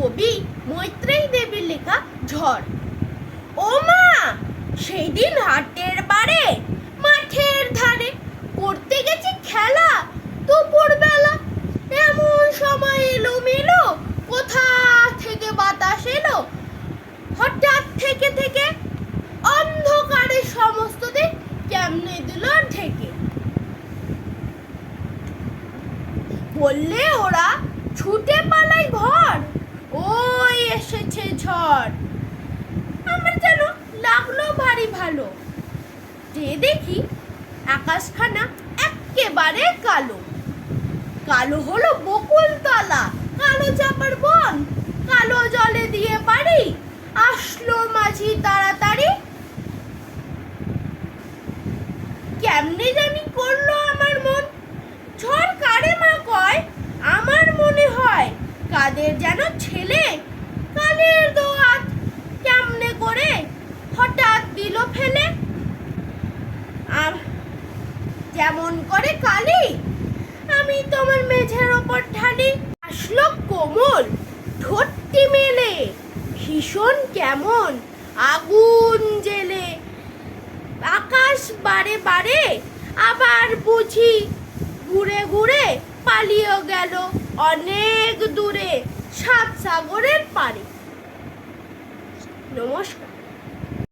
কবি মৈত্রেয়ী দেবীর লেখা ঝড়। ও মা, সেই দিন হাটের বারে মাঠের ধারে করতে গেছি খেলা দুপুর বেলা। এমন সময় এলো মেলো, কোথা থেকে বাতাস এলো, হঠাৎ থেকে থেকে অন্ধকারে সমস্ত দিক কেমনে দিল ঢেকে। বললে ওরা ছুটে পালাই ঘর, ওই এসেছে ঝড়। আমার যেন লাগলো ভারী ভালো, যে দেখি আকাশখানা একেবারে কালো। কালো হলো বকুলতলা, কালো চাপার বন, কালো জলে দিয়ে পারি, আসলো মাঝি তাড়াতাড়ি। কেমনে জানি করলো আমার মন, ঝড় কারে মা কয়, আমার মনে হয় কাদের যেন ছেলে। কালের দোয়াত কেমনে করে হঠাৎ দিল ফেলে। যেমন করে কালি আমি তোমার মেঝের ওপর ঢালি। আসলো কোমল ঠোঁটটি মেলে, ভীষণ কেমন আগুন জেলে। আকাশ বারে বারে আবার বুঝি ঘুরে ঘুরে পালিয়ে গেল অনেক দূরে, সাত সাগরের পারে। নমস্কার।